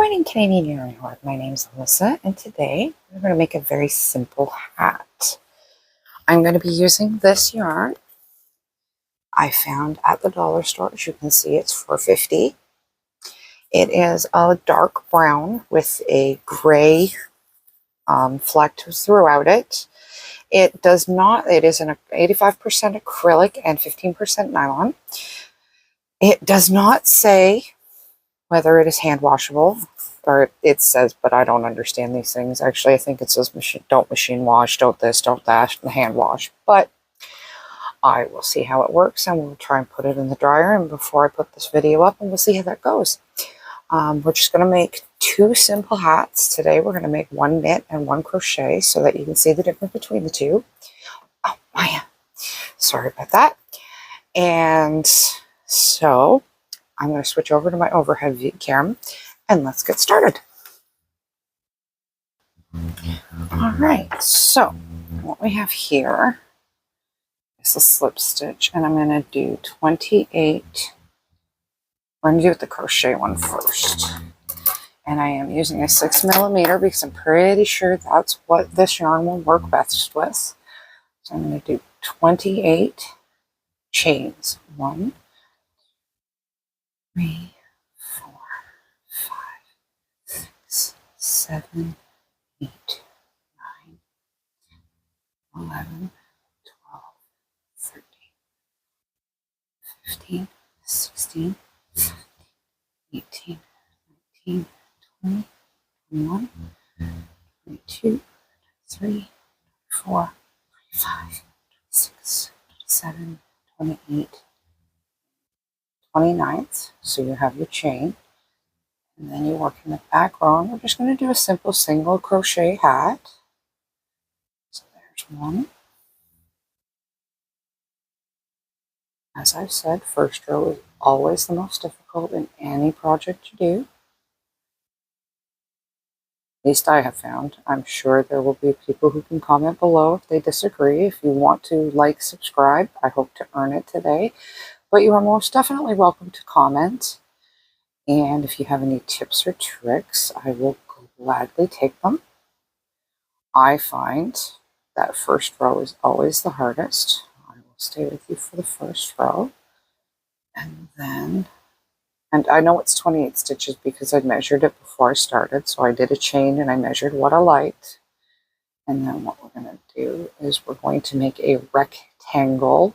morning, Canadian Yarn Horde. My name is Alyssa, and today we're going to make a very simple hat. I'm going to be using this yarn I found at the dollar store. As you can see, it's $4.50. It is a dark brown with a gray fleck throughout it. It is an 85% acrylic and 15% nylon. It does not say whether it is hand washable, or it says, but I don't understand these things. Actually, I think it says don't machine wash, don't this, don't that, and hand wash. But I will see how it works, and we'll try and put it in the dryer. And before I put this video up, and we'll see how that goes. We're just going to make two simple hats today. We're going to make one knit and one crochet so that you can see the difference between the two. Oh, Maya. Sorry about that. And so I'm going to switch over to my overhead cam and let's get started. All right, so what we have here is a slip stitch, and I'm going to do 28. We're going to do the crochet one first. And I am using a 6mm because I'm pretty sure that's what this yarn will work best with. So I'm going to do 28 chains. 1, 3, 4, 5, 6, 7, 8, 9, 11, 12, 13, 15, 16, 17, 18, 19, 20, 21, 22, 23, 24, 25, 26, 27, 28, 29th. So you have your chain, and then you work in the back row. And we're just going to do a simple single crochet hat. So there's one. As I've said, first row is always the most difficult in any project you do. At least I have found. I'm sure there will be people who can comment below if they disagree. If you want to like, subscribe, I hope to earn it today. But you are most definitely welcome to comment. And if you have any tips or tricks, I will gladly take them. I find that first row is always the hardest. I will stay with you for the first row. And I know it's 28 stitches because I measured it before I started. So I did a chain and I measured what I liked. And then what we're going to do is we're going to make a rectangle.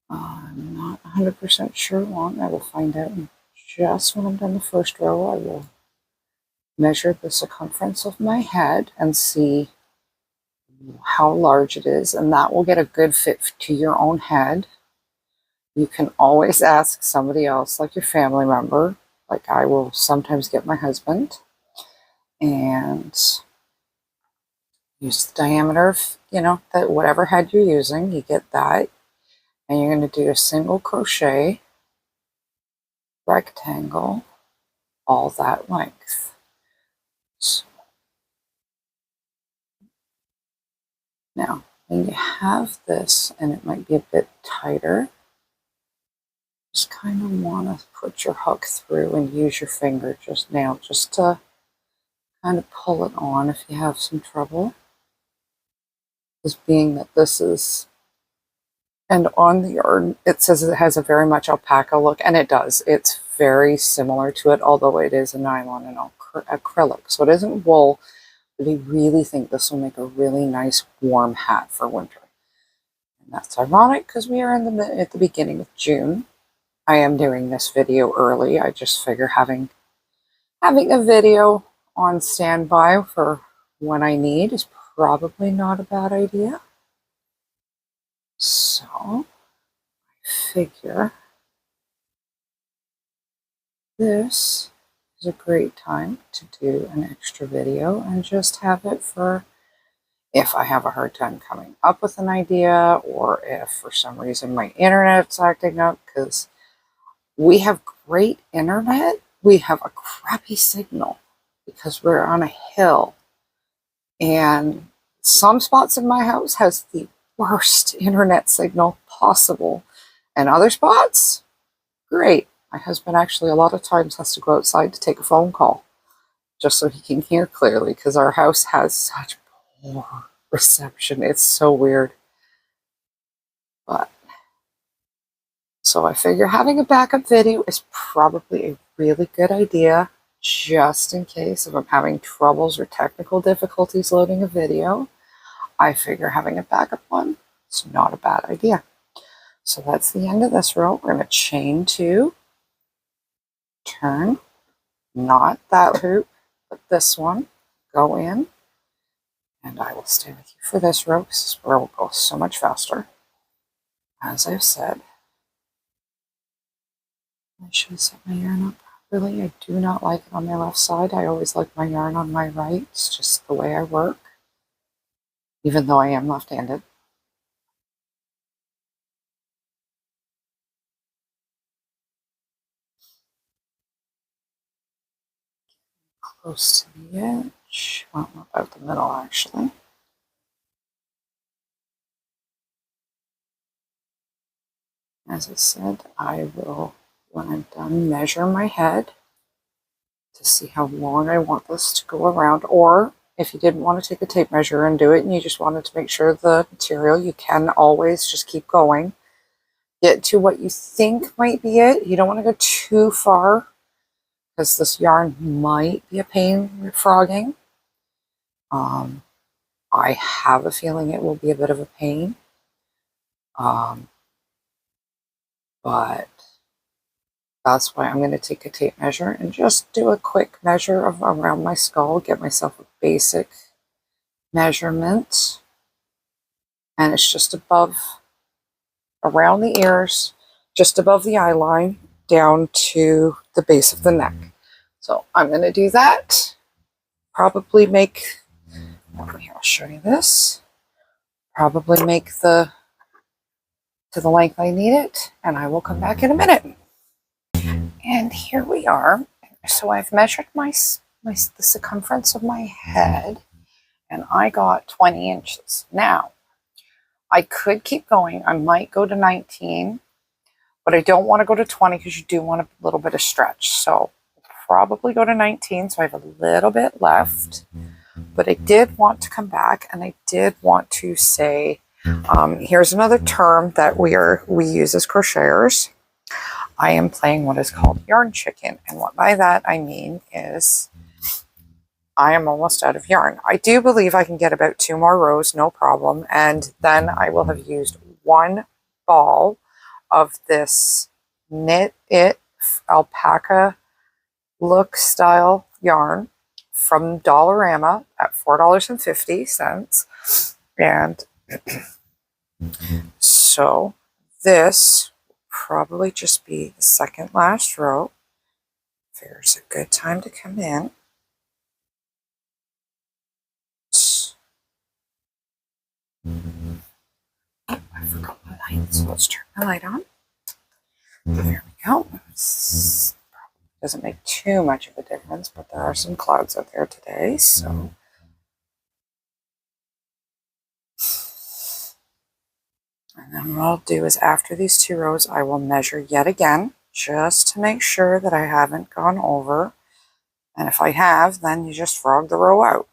I'm not 100% sure long. I will find out just when I'm done the first row. I will measure the circumference of my head and see how large it is. And that will get a good fit to your own head. You can always ask somebody else, like your family member. Like I will sometimes get my husband and use the diameter of, that whatever head you're using, you get that. And you're going to do a single crochet rectangle all that length. So now, when you have this, and it might be a bit tighter, just kind of want to put your hook through and use your finger just to kind of pull it on if you have some trouble. Just being that this is, and on the yarn, it says it has a very much alpaca look, and it does. It's very similar to it, although it is a nylon and acrylic. So it isn't wool, but I really think this will make a really nice warm hat for winter. And that's ironic because we are at the beginning of June. I am doing this video early. I just figure having a video on standby for when I need is probably not a bad idea. So I figure this is a great time to do an extra video and just have it for if I have a hard time coming up with an idea, or if for some reason my internet's acting up, because we have great internet. We have a crappy signal because we're on a hill, and some spots in my house has the worst internet signal possible, and other spots, great. My husband actually a lot of times has to go outside to take a phone call. just so he can hear clearly, because our house has such poor reception. It's so weird. But so I figure having a backup video is probably a really good idea, just in case if I'm having troubles or technical difficulties loading a video. I figure having a backup one is not a bad idea. So that's the end of this row. We're going to chain 2, turn, not that hoop, but this one, go in, and I will stay with you for this row because this row will go so much faster. As I've said, I should have set my yarn up properly. I do not like it on my left side. I always like my yarn on my right. It's just the way I work, even though I am left-handed. Close to the edge. Well, about the middle, actually. As I said, I will, when I'm done, measure my head to see how long I want this to go around. Or if you didn't want to take a tape measure and do it and you just wanted to make sure the material, you can always just keep going. Get to what you think might be it. You don't want to go too far because this yarn might be a pain frogging. I have a feeling it will be a bit of a pain. But that's why I'm going to take a tape measure and just do a quick measure of around my skull, get myself a basic measurement. And it's just above, around the ears, just above the eye line, down to the base of the neck. So I'm going to do that. Probably make, here, I'll show you this. Probably make to the length I need it, and I will come back in a minute. And here we are. So I've measured the circumference of my head, and I got 20 inches. Now, I could keep going. I might go to 19, but I don't want to go to 20 because you do want a little bit of stretch. So probably go to 19, so I have a little bit left. But I did want to come back, and I did want to say, here's another term that we use as crocheters. I am playing what is called yarn chicken, and what by that I mean is I am almost out of yarn. I do believe I can get about 2 more rows, no problem, and then I will have used 1 ball of this Knit It alpaca look style yarn from Dollarama at $4.50. And so this will probably just be the second last row. There's a good time to come in. Oh, I forgot my light, so let's turn the light on. There we go. Doesn't make too much of a difference, but there are some clouds out there today, so. And then what I'll do is after these 2 rows, I will measure yet again, just to make sure that I haven't gone over. And if I have, then you just frog the row out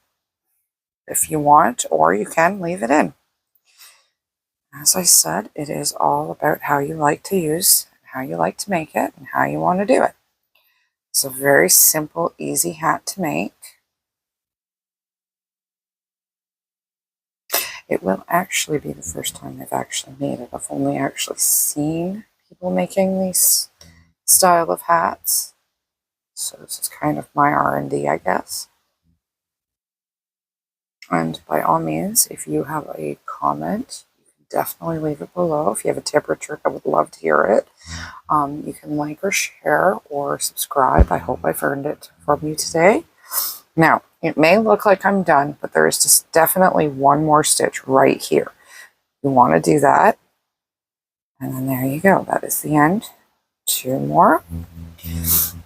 if you want, or you can leave it in. As I said, it is all about how you like to use, how you like to make it, and how you want to do it. It's a very simple, easy hat to make. It will actually be the first time I've actually made it. I've only actually seen people making these style of hats. So this is kind of my R&D, I guess. And by all means, if you have a comment, you can definitely leave it below. If you have a tip or trick, I would love to hear it. You can like or share or subscribe. I hope I've earned it from you today. Now, it may look like I'm done, but there is just definitely 1 more stitch right here. You want to do that. And then there you go. That is the end. 2 more. And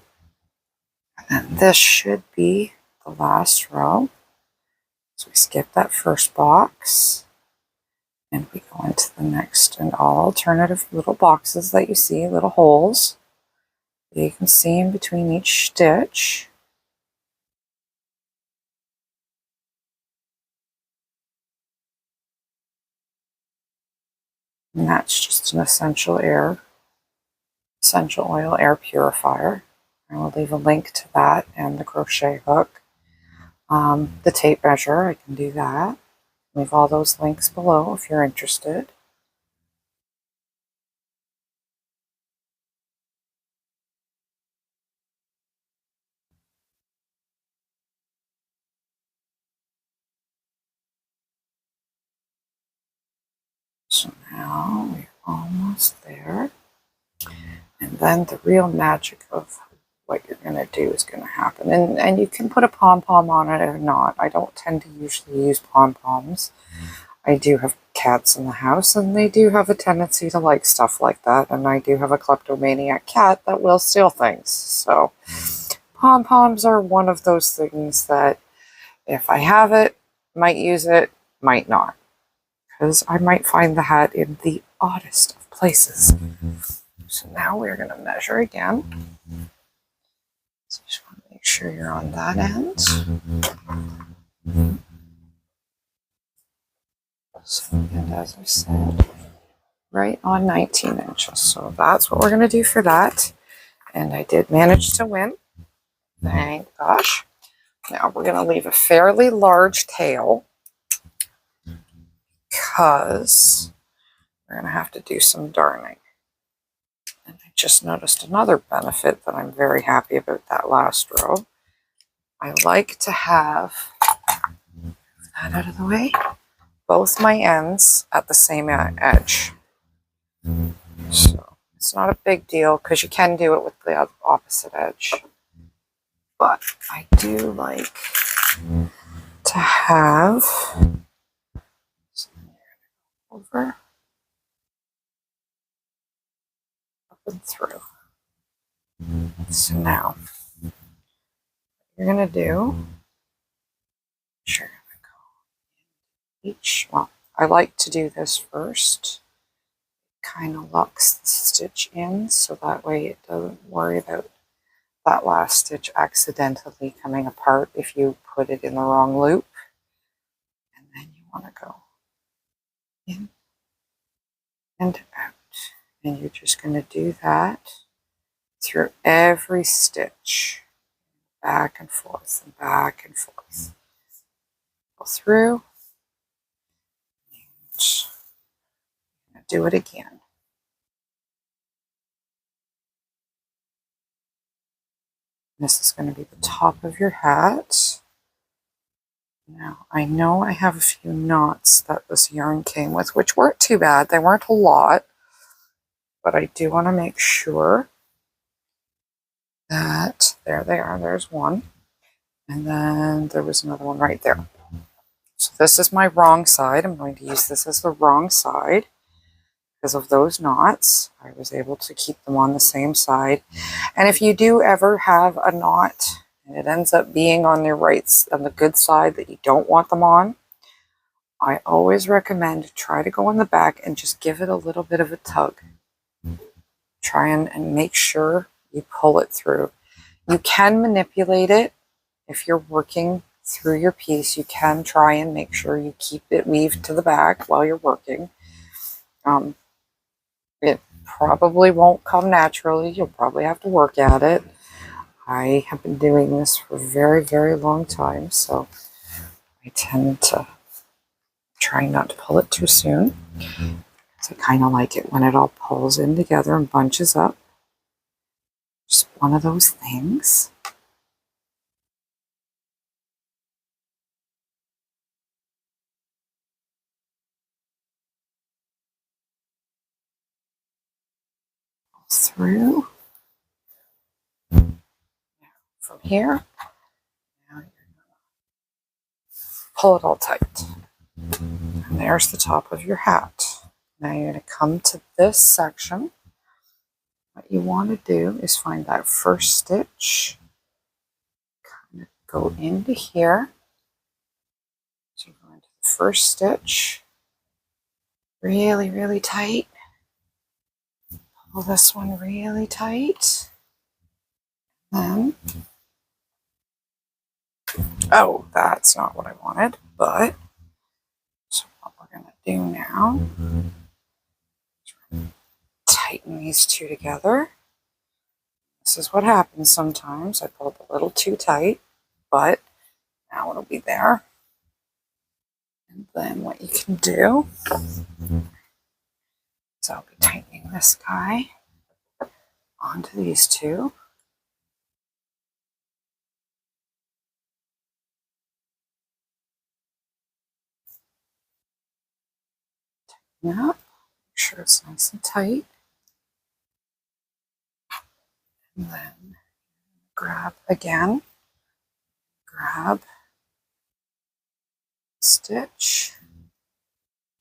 then this should be the last row. So we skip that first box. And we go into the next, and all alternative little boxes that you see, little holes that you can see in between each stitch. And that's just an essential oil air purifier. I will leave a link to that and the crochet hook. The tape measure, I can do that. Leave all those links below if you're interested. So now we're almost there. And then the real magic of what you're going to do is going to happen. And you can put a pom-pom on it or not. I don't tend to usually use pom-poms. I do have cats in the house, and they do have a tendency to like stuff like that. And I do have a kleptomaniac cat that will steal things. So pom-poms are one of those things that if I have it, might use it, might not. Because I might find the hat in the oddest of places. So now we're going to measure again. So just want to make sure you're on that end. So, and as I said, right on 19 inches. So that's what we're going to do for that. And I did manage to win. Thank gosh. Now we're going to leave a fairly large tail because we're going to have to do some darning. And I just noticed another benefit that I'm very happy about that last row. I like to have that out of the way. Both my ends at the same edge. So it's not a big deal because you can do it with the opposite edge. But I do like to have over up and through. So now what you're going to do, sure, well, I like to do this first. Kind of locks the stitch in so that way it doesn't worry about that last stitch accidentally coming apart if you put it in the wrong loop. And then you want to go in and out. And you're just going to do that through every stitch. Back and forth and back and forth. Go through. And do it again. This is going to be the top of your hat. Now, I know I have a few knots that this yarn came with, which weren't too bad. They weren't a lot, but I do want to make sure that, there they are, there's one. And then there was another one right there. So this is my wrong side. I'm going to use this as the wrong side. Because of those knots, I was able to keep them on the same side. And if you do ever have a knot and it ends up being on the good side that you don't want them on, I always recommend try to go on the back and just give it a little bit of a tug. Try and make sure you pull it through. You can manipulate it if you're working through your piece. You can try and make sure you keep it weaved to the back while you're working. It probably won't come naturally. You'll probably have to work at it. I have been doing this for a very, very long time, so I tend to try not to pull it too soon. So I kind of like it when it all pulls in together and bunches up. Just one of those things. Through. From here, now you're going to pull it all tight. And there's the top of your hat. Now you're going to come to this section. What you want to do is find that first stitch, kind of go into here. So you go into the first stitch, really, really tight. Pull this one really tight. Then, oh, that's not what I wanted, but so what we're going to do now tighten these two together. This is what happens sometimes. I pulled a little too tight, but now it'll be there. And then what you can do is I'll be tightening this guy onto these two. Tighten up, make sure it's nice and tight. And then grab again, grab, stitch,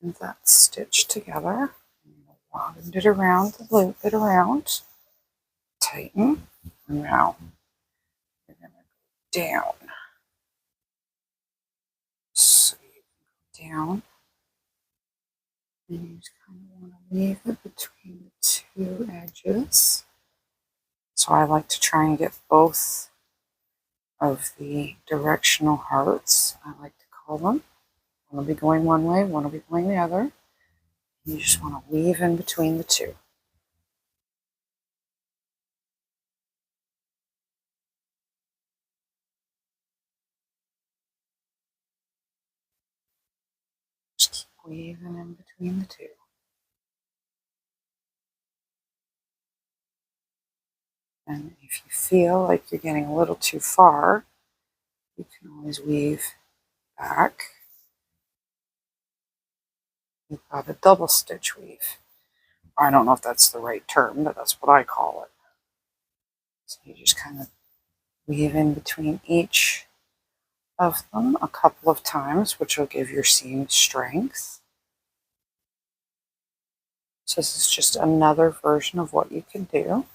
and that stitch together. Wind it around, loop it around, tighten, and now you're going to go down. So you go down, and you just kind of want to leave it between the two edges. So I like to try and get both of the directional hearts, I like to call them. One will be going one way, one will be going the other. You just want to weave in between the two. Just keep weaving in between the two. And if you feel like you're getting a little too far, you can always weave back. You've got a double stitch weave. I don't know if that's the right term, but that's what I call it. So you just kind of weave in between each of them a couple of times, which will give your seam strength. So this is just another version of what you can do.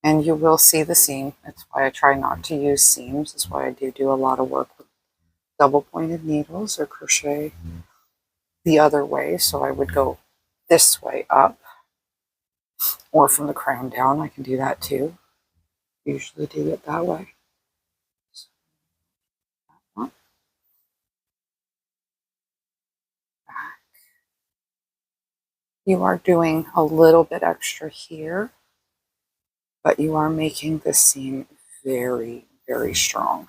And you will see the seam. That's why I try not to use seams. That's why I do a lot of work with double pointed needles or crochet the other way. So I would go this way up, or from the crown down. I can do that too. Usually do it that way. So that one. Back. You are doing a little bit extra here, but you are making this seam very, very strong.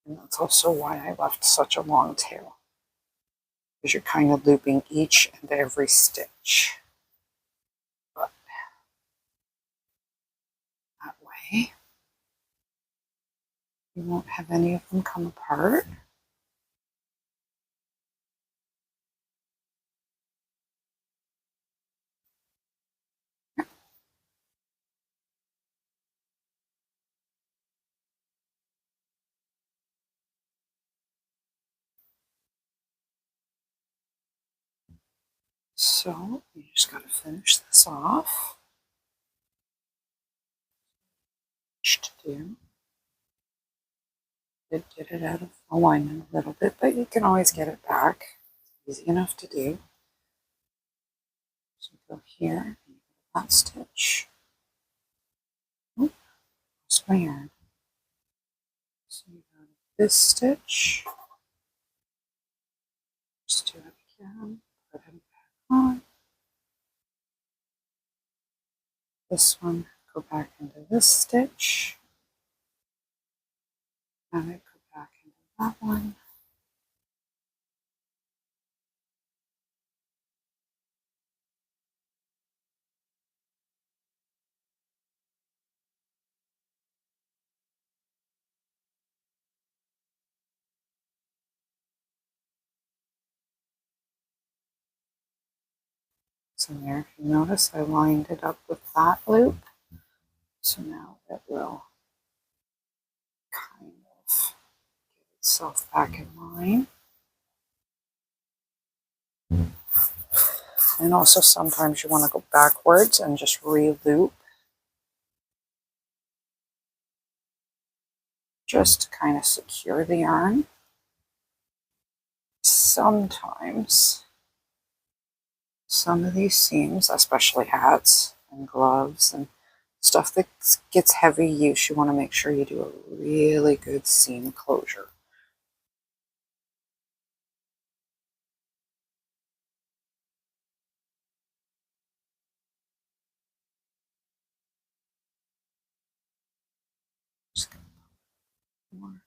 And that's also why I left such a long tail, because you're kind of looping each and every stitch. But that way, you won't have any of them come apart. So you just got to finish this off. To do. Did get it out of alignment a little bit, but you can always get it back. It's easy enough to do. So go here, that stitch. Oh, lost my yarn. So you go this stitch. Just do it again. Put it back on. This one, go back into this stitch. And it go back into that one. So there, if you notice, I lined it up with that loop. So now it will kind of get itself back in line. And also sometimes you want to go backwards and just re-loop, just to kind of secure the yarn. Sometimes some of these seams, especially hats and gloves and stuff that gets heavy use, you want to make sure you do a really good seam closure. Just gonna put more.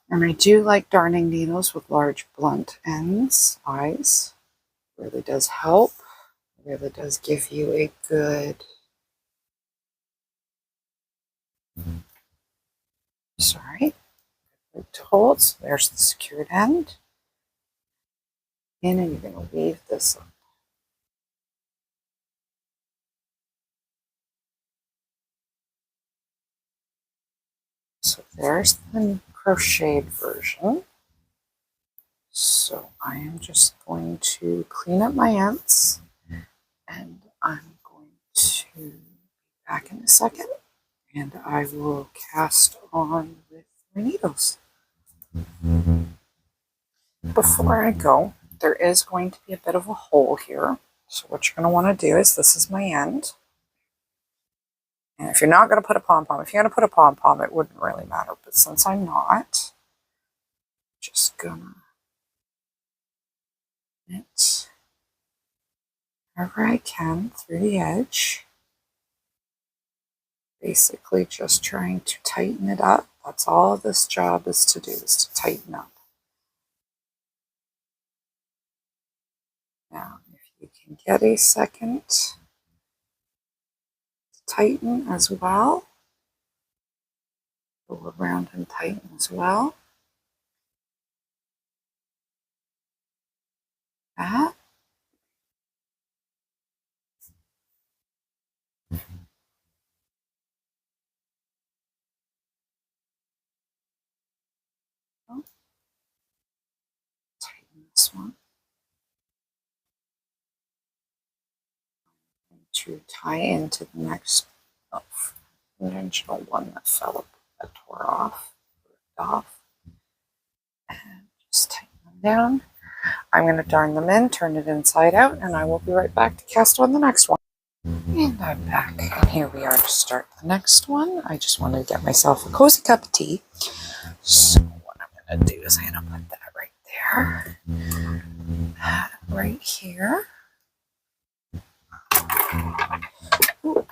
And I do like darning needles with large blunt ends, eyes. Really does help. Really does give you a good, sorry, to hold. So there's the secured end. And you're going to weave this up. So there's the crocheted version. So I am just going to clean up my ends, and I'm going to be back in a second, and I will cast on with my needles. Before I go, there is going to be a bit of a hole here. So what you're going to want to do is, this is my end. And if you're not going to put a pom-pom, if you're going to put a pom-pom, it wouldn't really matter. But since I'm not, just gonna knit wherever I can through the edge. Basically just trying to tighten it up. That's all this job is to do, is to tighten up. Now, if you can get a second to tighten as well, go around and tighten as well. That. Tighten this one. To tie into the next conventional one that fell, that tore off, and just tighten them down. I'm going to darn them in, turn it inside out, and I will be right back to cast on the next one. And I'm back, and here we are to start the next one. I just wanted to get myself a cozy cup of tea. So what I'm going to do is I'm going to put that right there, that right here. Ooh.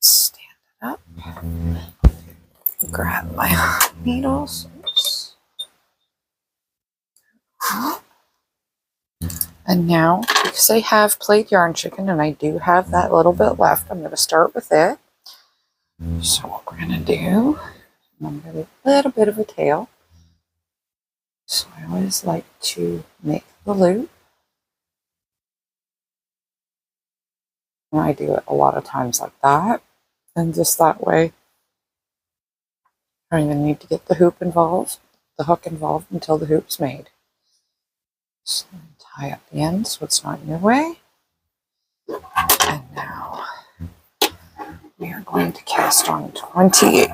Stand it up. Grab my needles. Oops. And now, because I have played yarn chicken and I do have that little bit left, I'm going to start with it. So what we're going to do, I'm going to do a little bit of a tail. So I always like to make the loop. And I do it a lot of times like that. And just that way, I don't even need to get the hoop involved, the hook involved until the hoop's made. So tie up the end so it's not in your way. And now we are going to cast on 28.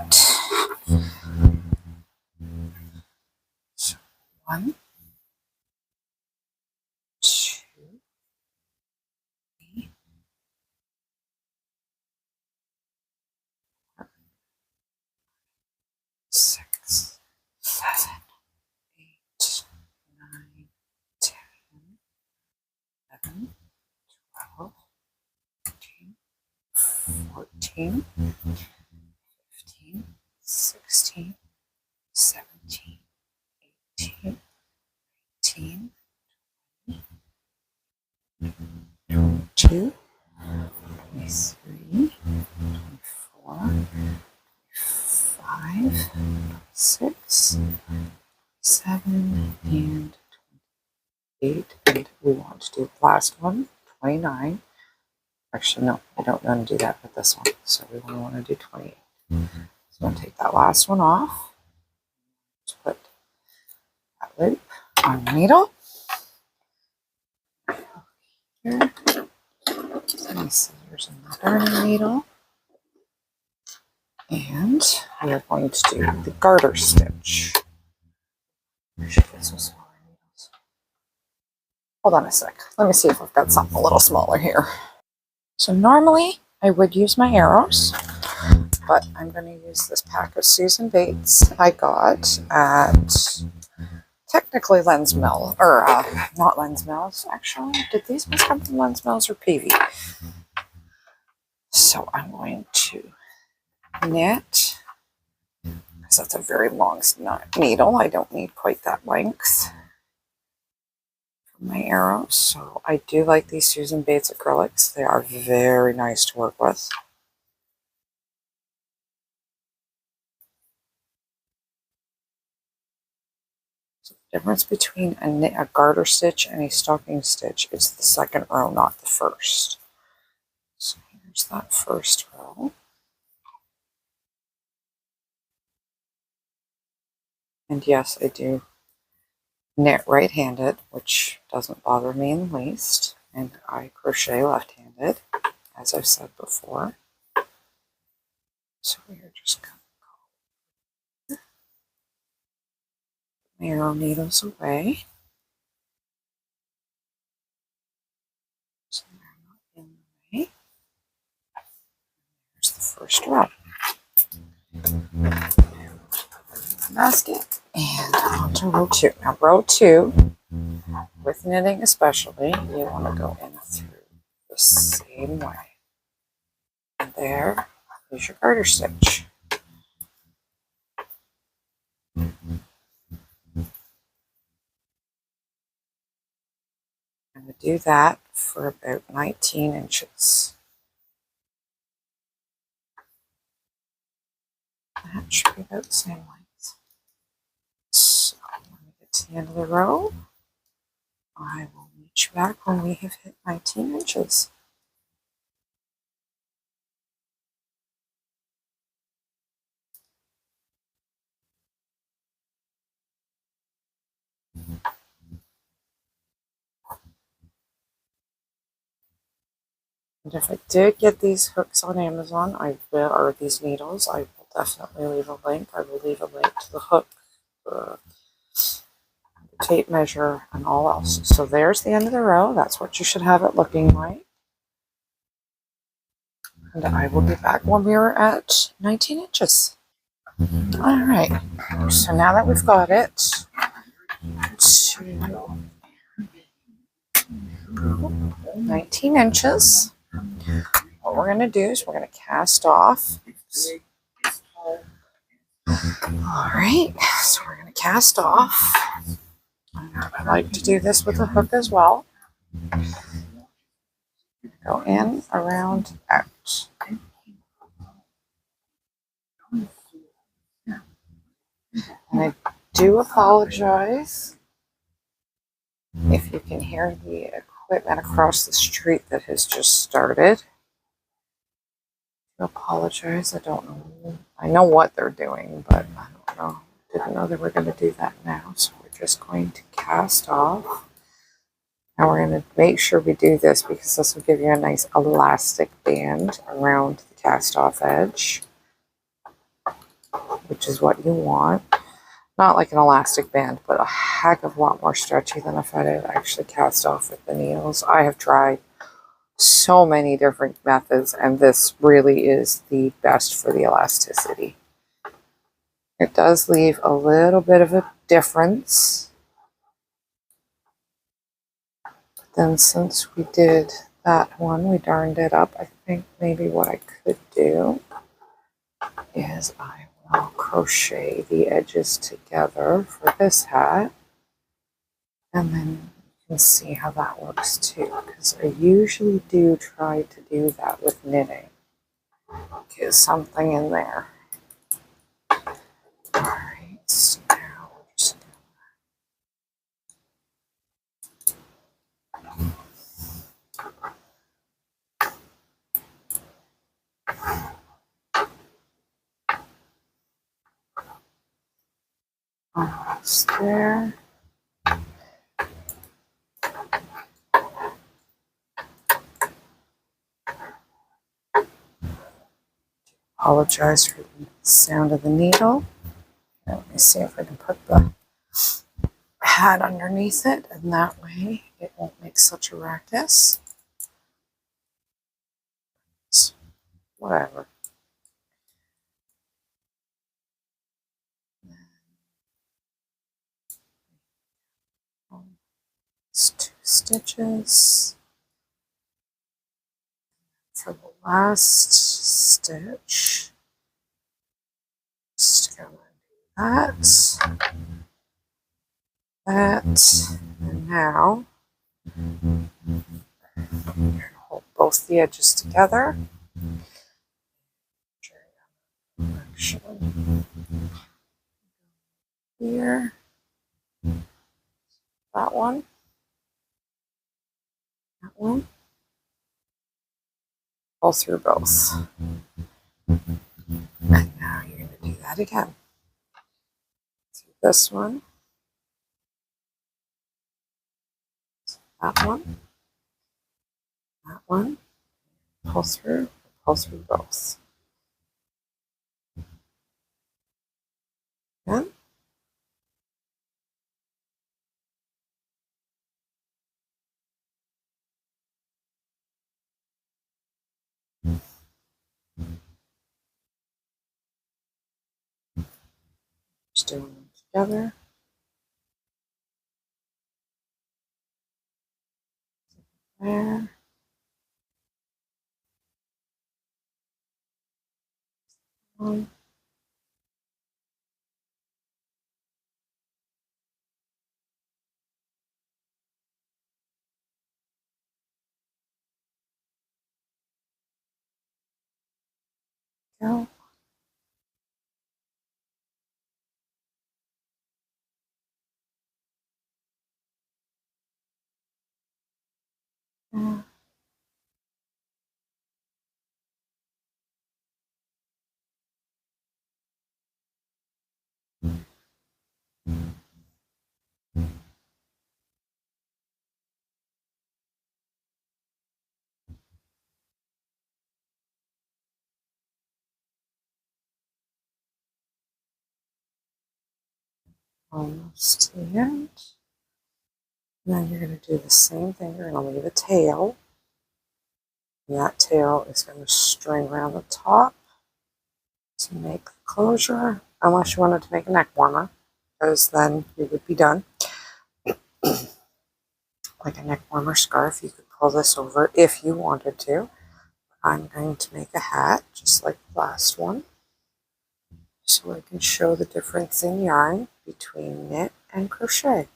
So 1, 2, 3, 4, 6, 7, 8, 9, 10, 11, 12, 13, 14, 15, 16, 17, 18, 19, 22, 23, 24, 25, 26, 7, and 28. And we want to do the last one, 29. Actually, no, I don't want to do that with this one. So we only want to do 28. So I'm going to take that last one off. Just put that loop on the needle. Here. So my scissors and the darning needle. And we are going to do the garter stitch. I should get some smaller needles. Hold on a sec. Let me see if I've got something a little smaller here. So normally I would use my arrows, but I'm going to use this pack of Susan Bates I got at technically Lens Mill, or not Lens Mills, actually. Did these ones come from Lens Mills or PV? So I'm going to knit, because that's a very long needle. I don't need quite that length for my arrows. So I do like these Susan Bates acrylics. They are very nice to work with. So the difference between a garter stitch and a stocking stitch is the second row, not the first. So here's that first row. And yes, I do knit right-handed, which doesn't bother me in the least. And I crochet left-handed, as I've said before. So we're just going to put my arrow needles away. So they're not in the way. There's the first row. Basket and onto row 2. Now row 2, with knitting especially, you want to go in through the same way. And there is your garter stitch. I'm going to do that for about 19 inches. That should be about the same length. So when we get to the end of the row, I will meet you back when we have hit 19 inches. And if I did get these hooks on Amazon, or these needles, I will definitely leave a link. I will leave a link to the hook, the tape measure, and all else. So there's the end of the row. That's what you should have it looking like. And I will be back when we are at 19 inches. All right. So now that we've got it to 19 inches, what we're going to do is we're going to cast off. All right. So we're going to cast off. I like to do this with a hook as well. Go in, around, out. And I do apologize if you can hear the equipment across the street that has just started. I apologize. I don't know. I know what they're doing, but I don't know. Didn't know they were going to do that now. So we're just going to cast off. Now we're going to make sure we do this because this will give you a nice elastic band around the cast off edge, which is what you want. Not like an elastic band, but a heck of a lot more stretchy than if I had actually cast off with the needles. I have tried so many different methods, and this really is the best for the elasticity. It does leave a little bit of a difference. But then since we did that one, we darned it up. I think maybe what I could do is I will crochet the edges together for this hat, and then you can see how that works too, because I usually do try to do that with knitting. Get something in there. Alright, so now we're just Almost there. Apologize for the sound of the needle. Let me see if I can put the hat underneath it, and that way it won't make such a ruckus. Whatever. It's 2 stitches. For the last stitch, just gonna do that, and now I'm going to hold both the edges together. Here, that one, pull through both. And now you're going to do that again. Through this one, that one, pull through both. Again. Just doing them together. There. One. Go. Almost to the end. Now you're going to do the same thing. You're going to leave a tail. And that tail is going to string around the top to make the closure, unless you wanted to make a neck warmer, because then you would be done. Like a neck warmer scarf, you could pull this over if you wanted to. I'm going to make a hat, just like the last one, so I can show the difference in yarn between knit and crochet.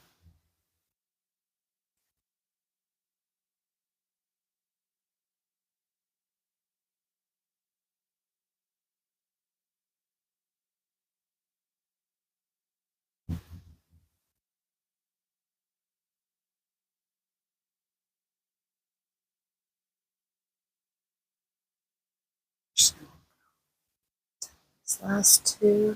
Just these last two.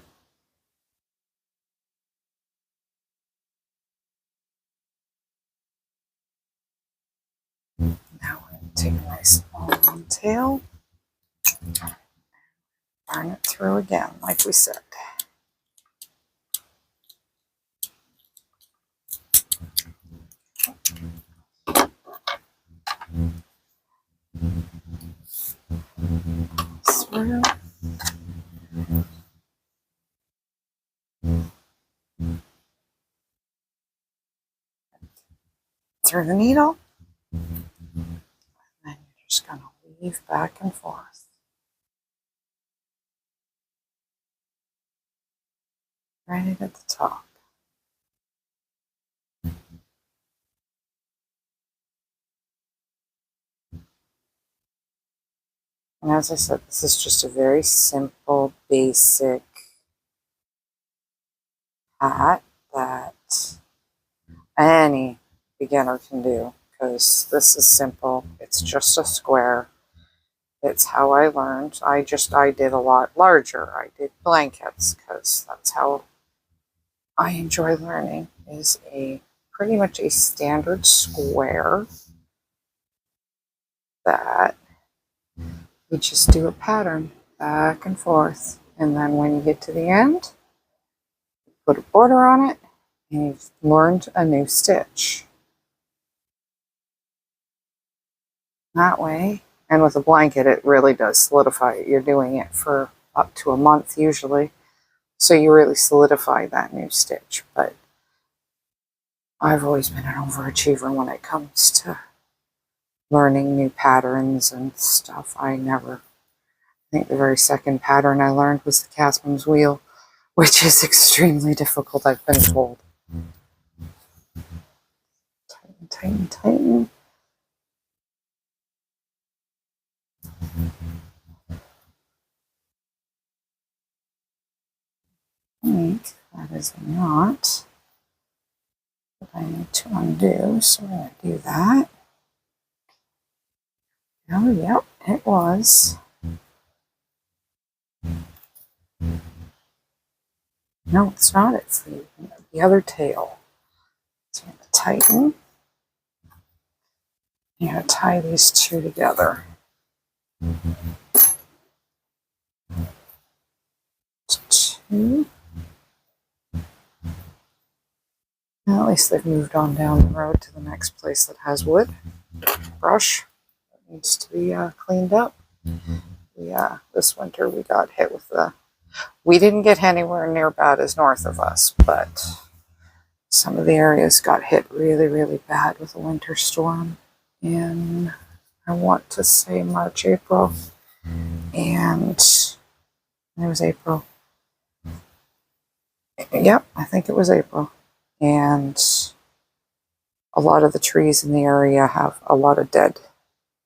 Now we're going to take a nice long tail, yarn it through again, like we said. Through. Through the needle, and then you're just going to weave back and forth. Right at the top. And as I said, this is just a very simple, basic hat that any beginner can do, because this is simple. It's just a square. It's how I learned. I did a lot larger. I did blankets because that's how I enjoy learning is pretty much a standard square that you just do a pattern back and forth. And then when you get to the end, put a border on it, and you've learned a new stitch. That way, and with a blanket, it really does solidify it. You're doing it for up to a month usually, so you really solidify that new stitch. But I've always been an overachiever when it comes to learning new patterns and stuff. I think the very second pattern I learned was the Caspin's wheel, which is extremely difficult, I've been told. Tighten, tighten, tighten. I think that is a knot that I need to undo, so I'm going to do that. Oh, yep, it was. No, it's not. It's the other tail. So I'm going to tighten. I'm going to tie these two together. Two. Well, at least they've moved on down the road to the next place that has wood. Brush that needs to be cleaned up. Yeah, this winter we got hit with we didn't get anywhere near bad as north of us, but some of the areas got hit really, really bad with a winter storm in, I want to say March, April, and it was April. Yep, I think it was April. And a lot of the trees in the area have a lot of dead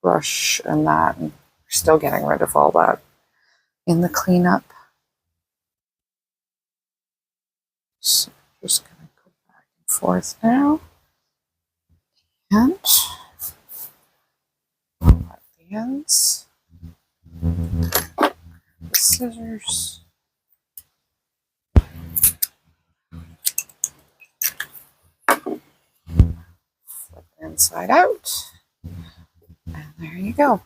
brush and that, and we're still getting rid of all that in the cleanup. So I'm just going to go back and forth now. And at the ends, the scissors. Flip inside out. And there you go.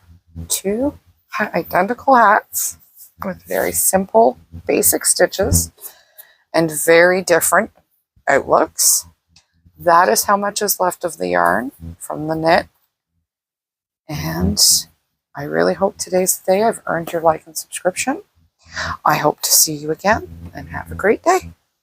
Two identical hats with very simple, basic stitches and very different outlooks. That is how much is left of the yarn from the knit. And I really hope today's the day I've earned your like and subscription. I hope to see you again, and have a great day.